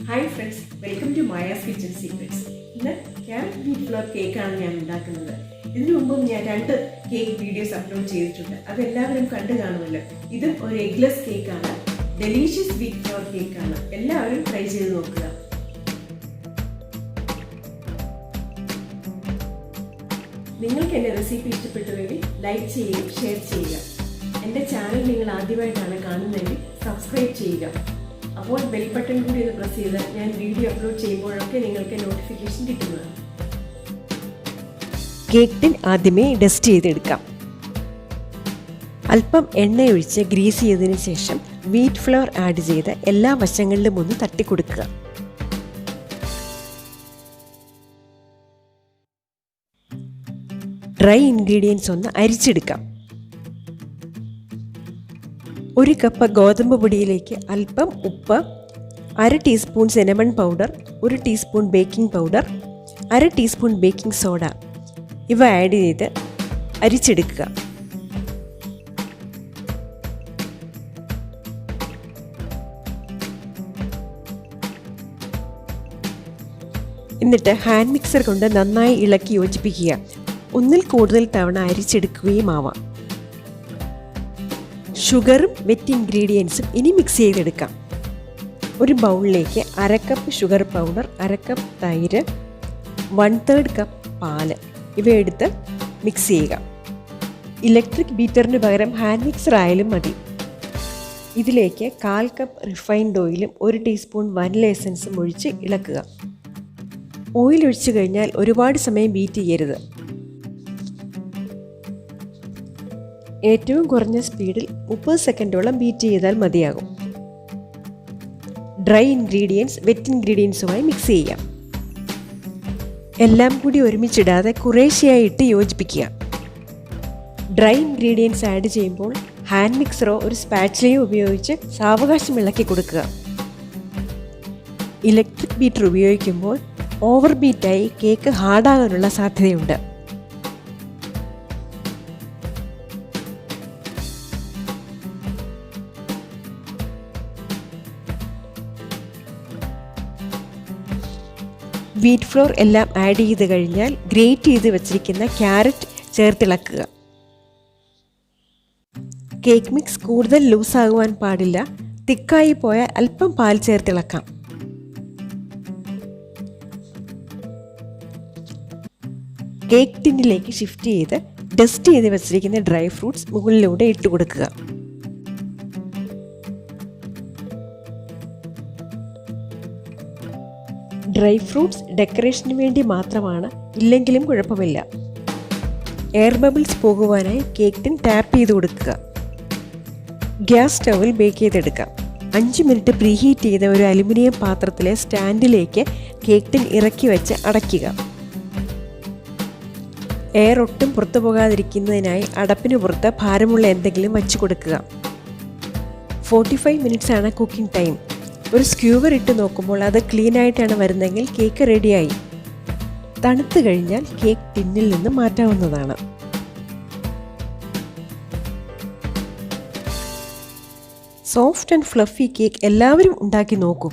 Hi friends, welcome to Maida's Kitchen Secrets. ഇന്ന് Carrot Wheatflour Cake ആണ് ഞാൻ ഉണ്ടാക്കുന്നത്. ഇതിനു മുമ്പ് ഞാൻ 2 കേക്ക് വീഡിയോസ് അപ്ലോഡ് ചെയ്തിട്ടുണ്ട്. അതെല്ലാവരും കണ്ടു കാണുമല്ലോ. ഇത് ഒരു eggless കേക്ക് ആണ്. ഡെലീഷ്യസ് wheat flour കേക്ക് ആണ്. എല്ലാവരും ട്രൈ ചെയ്ത് നോക്കുക. നിങ്ങൾക്ക് എൻ്റെ റെസിപ്പി ഇഷ്ടപ്പെട്ടുവെങ്കിൽ ലൈക്ക് ചെയ്യുക, ഷെയർ ചെയ്യുക. എൻ്റെ ചാനൽ നിങ്ങൾ ആദ്യമായിട്ടാണ് കാണുന്നതെങ്കിൽ സബ്സ്ക്രൈബ് ചെയ്യുക. അപ്പോൾ ബെൽ ബട്ടൺ കൂടി ഒന്ന് പ്രസ് ചെയ്താൽ ഞാൻ വീഡിയോ അപ്ലോഡ് ചെയ്യുമ്പോഴൊക്കെ നിങ്ങൾക്ക് നോട്ടിഫിക്കേഷൻ കിട്ടുന്നതാണ്. കേക്ക് ടിൻ ആദ്യമേ ഡസ്റ്റ് ചെയ്തെടുക്കാം. അല്പം എണ്ണയൊഴിച്ച് ഗ്രീസ് ചെയ്തതിന് ശേഷം വീറ്റ് ഫ്ലോർ ആഡ് ചെയ്ത് എല്ലാ വശങ്ങളിലും ഒന്ന് തട്ടിക്കൊടുക്കുക. ഡ്രൈ ഇൻഗ്രീഡിയൻസ് ഒന്ന് അരിച്ചെടുക്കാം. 1 കപ്പ് ഗോതമ്പ് പൊടിയിലേക്ക് അല്പം ഉപ്പ്, 1/2 teaspoon cinnamon powder, 1 teaspoon baking powder, 1/2 teaspoon baking soda ഇവ ആഡ് ചെയ്ത് അരിച്ചെടുക്കുക. എന്നിട്ട് ഹാൻഡ് മിക്സർ കൊണ്ട് നന്നായി ഇളക്കി യോജിപ്പിക്കുക. ഒന്നിൽ കൂടുതൽ തവണ അരിച്ചെടുക്കുകയും ആവാം. ഷുഗറും വെറ്റ് ഇൻഗ്രീഡിയൻസും ഇനി മിക്സ് ചെയ്തെടുക്കാം. ഒരു ബൗളിലേക്ക് 1/2 കപ്പ് ഷുഗർ പൗഡർ, 1/2 കപ്പ് തൈര്, 1/3 കപ്പ് പാല് ഇവ എടുത്ത് മിക്സ് ചെയ്യുക. ഇലക്ട്രിക് ബീറ്ററിന് പകരം ഹാൻഡ് മിക്സർ ആയാലും മതി. ഇതിലേക്ക് 1/4 കപ്പ് റിഫൈൻഡ് ഓയിലും 1 ടീസ്പൂൺ വനില എസൻസും ഒഴിച്ച് ഇളക്കുക. ഓയിൽ ഒഴിച്ചു കഴിഞ്ഞാൽ ഒരുപാട് സമയം ബീറ്റ് ചെയ്യരുത്. ഏറ്റവും കുറഞ്ഞ സ്പീഡിൽ 30 സെക്കൻഡോളം ബീറ്റ് ചെയ്താൽ മതിയാകും. ഡ്രൈ ഇൻഗ്രീഡിയൻസ് വെറ്റ് ഇൻഗ്രീഡിയൻസുമായി മിക്സ് ചെയ്യാം. എല്ലാം കൂടി ഒരുമിച്ചിടാതെ കുറേശ്ശെയായി ഇട്ട് യോജിപ്പിക്കുക. ഡ്രൈ ഇൻഗ്രീഡിയൻസ് ആഡ് ചെയ്യുമ്പോൾ ഹാൻഡ് മിക്സറോ ഒരു സ്പാച്ചിലയോ ഉപയോഗിച്ച് സാവകാശം ഇളക്കി കൊടുക്കുക. ഇലക്ട്രിക് ബീറ്റർ ഉപയോഗിക്കുമ്പോൾ ഓവർ ബീറ്റായി കേക്ക് ഹാർഡാകാനുള്ള സാധ്യതയുണ്ട്. വീറ്റ് ഫ്ലോർ എല്ലാം ആഡ് ചെയ്ത് കഴിഞ്ഞാൽ ഗ്രേറ്റ് ചെയ്ത് വെച്ചിരിക്കുന്ന ക്യാരറ്റ് ചേർത്തിളക്കുക. കേക്ക് മിക്സ് കൂടുതൽ ലൂസാകുവാൻ പാടില്ല. തിക്കായി പോയാൽ അല്പം പാൽ ചേർത്തിളക്കാം. കേക്ക് ടിന്നിലേക്ക് ഷിഫ്റ്റ് ചെയ്ത് ഡസ്റ്റ് ചെയ്ത് വെച്ചിരിക്കുന്ന ഡ്രൈ ഫ്രൂട്ട്സ് മുകളിലൂടെ ഇട്ട് കൊടുക്കുക. ഡ്രൈ ഫ്രൂട്ട്സ് ഡെക്കറേഷന് വേണ്ടി മാത്രമാണ്, ഇല്ലെങ്കിലും കുഴപ്പമില്ല. എയർ ബബിൾസ് പോകുവാനായി കേക്ക് ടിൻ ടാപ്പ് ചെയ്ത് കൊടുക്കുക. ഗ്യാസ് സ്റ്റൗവിൽ ബേക്ക് ചെയ്തെടുക്കാം. 5 മിനിറ്റ് പ്രീഹീറ്റ് ചെയ്ത ഒരു അലുമിനിയം പാത്രത്തിലെ സ്റ്റാൻഡിലേക്ക് കേക്ക് ടിൻ ഇറക്കി വെച്ച് അടയ്ക്കുക. എയർ ഒട്ടും പുറത്തു പോകാതിരിക്കുന്നതിനായി അടപ്പിന് പുറത്ത് ഭാരമുള്ള എന്തെങ്കിലും വച്ച് കൊടുക്കുക. 45 മിനിറ്റ്സ് ആണ് കുക്കിംഗ് ടൈം. ഒരു സ്ക്യൂവർ ഇട്ട് നോക്കുമ്പോൾ അത് ക്ലീൻ ആയിട്ടാണ് വരുന്നതെങ്കിൽ കേക്ക് റെഡിയായി. തണുത്ത് കഴിഞ്ഞാൽ കേക്ക് ടിന്നിൽ നിന്ന് മാറ്റാവുന്നതാണ്. സോഫ്റ്റ് ആൻഡ് ഫ്ലഫി കേക്ക് എല്ലാവരും ഉണ്ടാക്കി നോക്കൂ.